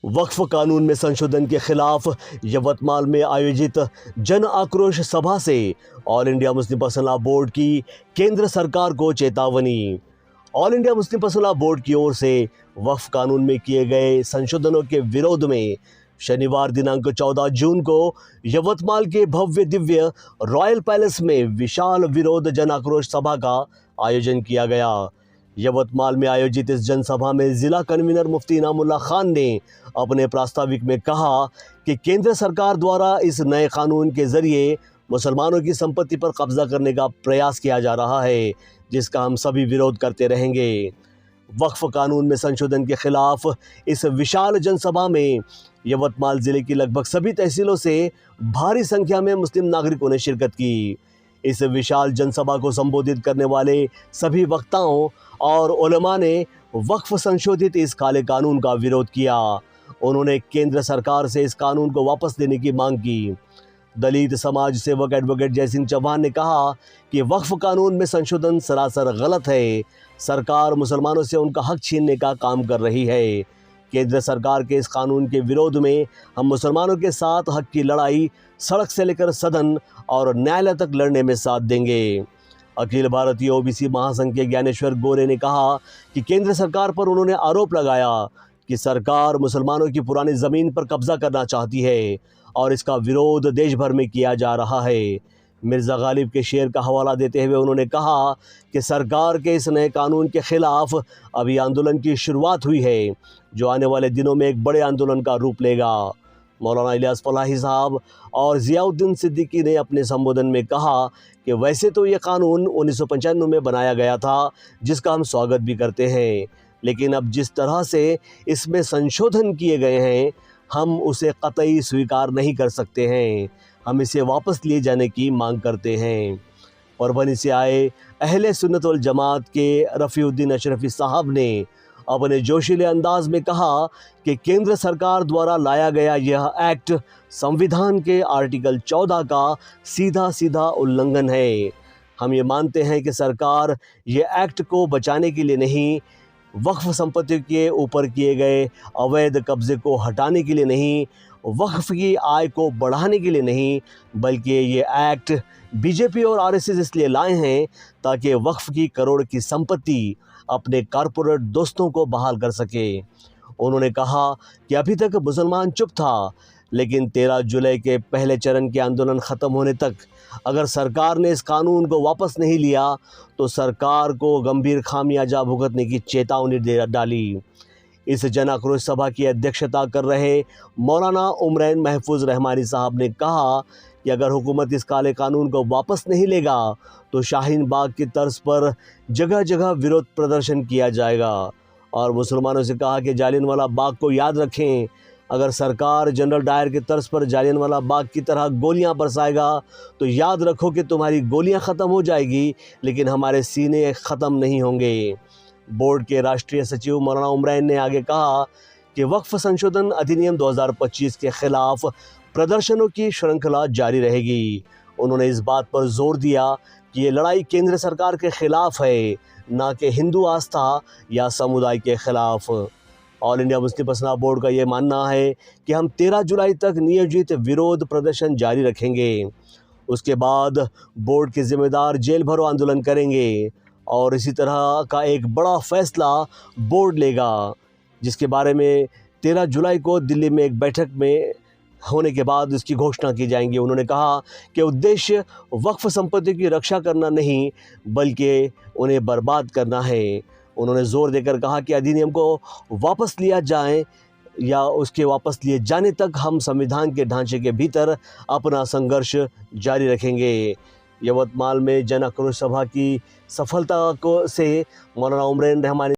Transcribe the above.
वक्फ कानून में संशोधन के खिलाफ यवतमाल में आयोजित जन आक्रोश सभा से all India Muslim personal law board की केंद्र सरकार को चेतावनी। All India Muslim personal law board की ओर से वक्फ कानून में किए गए संशोधनों के विरोध में शनिवार दिनांक 14 जून को यवतमाल के भव्य दिव्य रॉयल पैलेस में विशाल विरोध जन आक्रोश सभा का आयोजन किया गया। यवतमाल में आयोजित इस जनसभा में जिला कन्वीनर मुफ्ती इनामुल्लाह खान ने अपने प्रास्ताविक में कहा कि केंद्र सरकार द्वारा इस नए कानून के जरिए मुसलमानों की संपत्ति पर कब्जा करने का प्रयास किया जा रहा है, जिसका हम सभी विरोध करते रहेंगे। वक्फ कानून में संशोधन के खिलाफ इस विशाल जनसभा में यवतमाल ज़िले की लगभग सभी तहसीलों से भारी संख्या में मुस्लिम नागरिकों ने शिरकत की। इस विशाल जनसभा को संबोधित करने वाले सभी वक्ताओं और उलमा ने वक्फ संशोधित इस काले कानून का विरोध किया। उन्होंने केंद्र सरकार से इस कानून को वापस लेने की मांग की। दलित समाज सेवक एडवोकेट जयसिंह चौहान ने कहा कि वक्फ कानून में संशोधन सरासर गलत है। सरकार मुसलमानों से उनका हक छीनने का काम कर रही है। केंद्र सरकार के इस कानून के विरोध में हम मुसलमानों के साथ हक की लड़ाई सड़क से लेकर सदन और न्यायालय तक लड़ने में साथ देंगे। अखिल भारतीय ओबीसी महासंघ के ज्ञानेश्वर गोरे ने कहा कि केंद्र सरकार पर उन्होंने आरोप लगाया कि सरकार मुसलमानों की पुरानी ज़मीन पर कब्जा करना चाहती है और इसका विरोध देश भर में किया जा रहा है। मिर्ज़ा गालिब के शेर का हवाला देते हुए उन्होंने कहा कि सरकार के इस नए कानून के ख़िलाफ़ अभी आंदोलन की शुरुआत हुई है, जो आने वाले दिनों में एक बड़े आंदोलन का रूप लेगा। मौलाना इलियास फलाही साहब और ज़ियाउद्दीन सिद्दीकी ने अपने संबोधन में कहा कि वैसे तो ये कानून 1995 में बनाया गया था, जिसका हम स्वागत भी करते हैं, लेकिन अब जिस तरह से इसमें संशोधन किए गए हैं, हम उसे कतई स्वीकार नहीं कर सकते हैं। हम इसे वापस लिए जाने की मांग करते हैं। परभनी से आए अहले सुन्नत वल जमात के रफ़ीउद्दीन अशरफी साहब ने अपने जोशीले अंदाज में कहा कि केंद्र सरकार द्वारा लाया गया यह एक्ट संविधान के आर्टिकल 14 का सीधा उल्लंघन है। हम ये मानते हैं कि सरकार ये एक्ट को बचाने के लिए नहीं, वक्फ संपत्ति के ऊपर किए गए अवैध कब्ज़े को हटाने के लिए नहीं, वक्फ की आय को बढ़ाने के लिए नहीं, बल्कि ये एक्ट बीजेपी और आरएसएस इसलिए लाए हैं ताकि वक्फ की करोड़ की संपत्ति अपने कारपोरेट दोस्तों को बहाल कर सके। उन्होंने कहा कि अभी तक मुसलमान चुप था, लेकिन 13 जुलाई के पहले चरण के आंदोलन ख़त्म होने तक अगर सरकार ने इस कानून को वापस नहीं लिया तो सरकार को गंभीर खामियाजा भुगतने की चेतावनी दे डाली। इस जन आक्रोश सभा की अध्यक्षता कर रहे मौलाना उमरैन महफूज रहमानी साहब ने कहा कि अगर हुकूमत इस काले कानून को वापस नहीं लेगा तो शाहीन बाग की तर्ज पर जगह जगह विरोध प्रदर्शन किया जाएगा और मुसलमानों से कहा कि जालियनवाला बाग को याद रखें। अगर सरकार जनरल डायर की तर्ज पर जालियनवाला बाग की तरह गोलियां बरसाएगा तो याद रखो कि तुम्हारी गोलियां ख़त्म हो जाएगी, लेकिन हमारे सीने ख़त्म नहीं होंगे। बोर्ड के राष्ट्रीय सचिव मौलाना उमरैन ने आगे कहा कि वक्फ संशोधन अधिनियम 2025 के खिलाफ प्रदर्शनों की श्रृंखला जारी रहेगी। उन्होंने इस बात पर जोर दिया कि ये लड़ाई केंद्र सरकार के खिलाफ है, ना कि हिंदू आस्था या समुदाय के खिलाफ। All India Muslim personal law board का ये मानना है कि हम 13 जुलाई तक नियोजित विरोध प्रदर्शन जारी रखेंगे। उसके बाद बोर्ड के ज़िम्मेदार जेल भरो आंदोलन करेंगे और इसी तरह का एक बड़ा फैसला बोर्ड लेगा, जिसके बारे में 13 जुलाई को दिल्ली में एक बैठक में होने के बाद इसकी घोषणा की जाएंगी। उन्होंने कहा कि उद्देश्य वक्फ संपत्ति की रक्षा करना नहीं, बल्कि उन्हें बर्बाद करना है। उन्होंने ज़ोर देकर कहा कि अधिनियम को वापस लिया जाए या उसके वापस लिए जाने तक हम संविधान के ढांचे के भीतर अपना संघर्ष जारी रखेंगे। यवतमाल में जन आक्रोश सभा की सफलता को से मौलाना उमरैन रहमानी